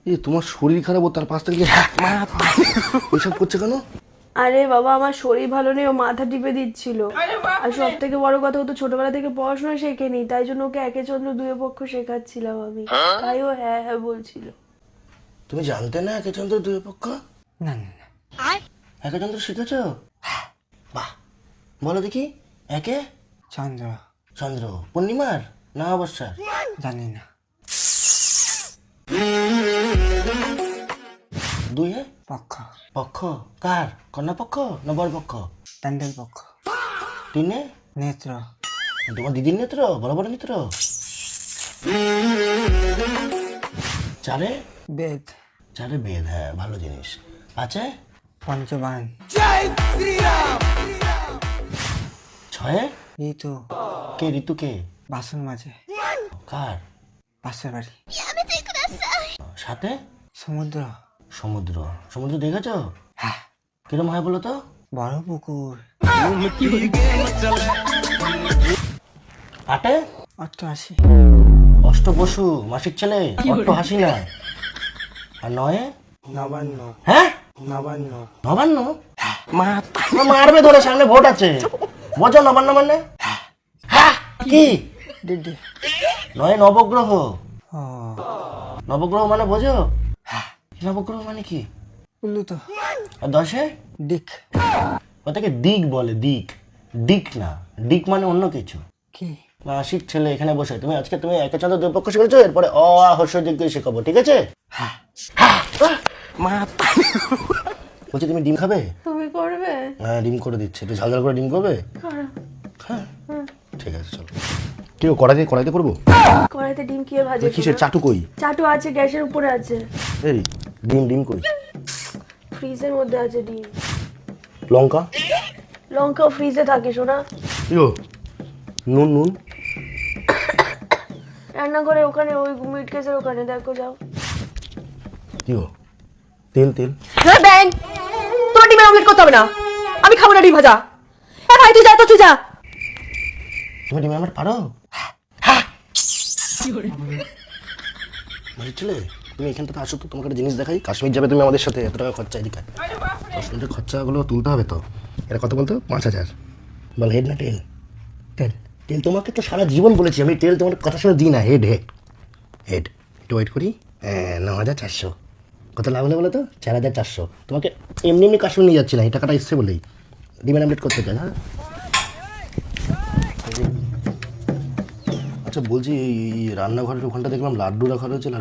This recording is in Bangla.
এই তোমার শরীর খারাপ ও তার পাশ থেকে ওইসব করছে কেন? আরে বাবা, আমার শরীর ভালো নেই, ও মাথা টিপে দিচ্ছিল। আর সব থেকে বড় কথা, ও তো ছোটবেলা থেকে পড়াশোনা শেখেনি, তাই জন্য ওকে একে চন্দ্র দুয়ে পক্ষ শেখাচ্ছিলাম আমি। তাই ও হ্যাঁ হ্যাঁ বলছিল। তুমি জানতে না একেচন্দ্র দুই পক্ষ? না না না, একেচন্দ্র শিখেছ? বাহ, বলো দেখি। একে চন্দ্র চন্দ্র পূর্ণিমার না অবস্যার? জানি না। দুই পক্ষ পক্ষ কার? কন্যা পক্ষ না বর পক্ষ? প্যান্ডেল পক্ষ। তিনে নেত্র তোমার দিদির নেত্র, বড় বড় নেত্র। চারে বেদ চারে বেদ, হ্যাঁ ভালো জিনিস। পাঁচে পঞ্চবান ছয়ে ঋতু কে? ঋতু কে? বাসন মাঝে কার? পাশের বাড়ি। সাথে সমুদ্র সমুদ্র। সমুদ্র দেখেছ? হ্যাঁ। কিরম হয় বলো তো? বড় পুকুর। আটে 88 অষ্টপশু, মাসিক ছেলে, অট্ট হাসি না। আর নয়ে নবান্ন হ্যাঁ নবান্ন নবান্ন। মারবে ধরে, সামনে ভোট আছে। বোঝো নবান্ন মানে? হ্যাঁ কি? ডিডি। নয় নবগ্রহ। ও নবগ্রহ মানে বোঝো? নবগ্রহ মানে কি? উল্লু তো। আর দশে ডিক ওটাকে দিক বলে, দিক। দিক না, দিক মানে অন্য কিছু। কি? মাসিক ছেলে এখানে বসে, তুমি একেচন্দ্র দুই পক্ষ শিখেছো, এরপরে অ আ হর্ষ দীর্ঘ শেখাবো, ঠিক আছে? বলছি তুমি ডিম খাবে? তুমি করবে? হ্যাঁ ডিম করে দিচ্ছে, একটু ঝাল ঝাল করে ডিম করবে? করো। হ্যাঁ ঠিক আছে চলো। কি গো, কড়াইতে করবো? কড়াইতে ডিম কি ভাজে? কিসের চাটু কই? চাটু আছে, গ্যাসের উপরে আছে। এই ডিম কই? ফ্রিজের মধ্যে আছে ডিম। লঙ্কা? লঙ্কাও ফ্রিজে থাকে সোনা। ইয়ো নুন রান্না করে ওখানে, ওই মিট কেসের ওখানে দেখো, যাও। ইয়ো তেল হ্যাঁ ব্যাং, তোমার ডিমের অমলেট করতে হবে না, আমি খাবো না ডিম ভাজা। হ্যাঁ ভাই তুই যা, তো তুই যা। তুমি ডিম আমার পারো? মাসিক ছেলে তুমি এখান থেকে আসো তো, তোমাকে একটা জিনিস দেখাই। কাশ্মীর যাবে তুমি আমাদের সাথে, এত টাকা খরচা এদিকে। কাশ্মীরের খরচাগুলো তুলতে হবে তো। এটা কত বলতো? 5,000। বল হেড না টেল? তেল তেল তোমাকে তো সারা জীবন বলেছি আমি, তেল তোমার কথা শুনে দিই না। হেড একটু ওয়েট করি। 9,400। কত লাভ হলে বলো তো? 4,400। তোমাকে এমনি কাশ্মীর নিয়ে যাচ্ছি না, এই টাকাটা এসছে বলেই। ডিমের আমলেট করতে চাই। হ্যাঁ আচ্ছা বলছি, এই রান্নাঘরের ওখানটা দেখলাম লাড্ডু রাখা রয়েছে, লাড্ডু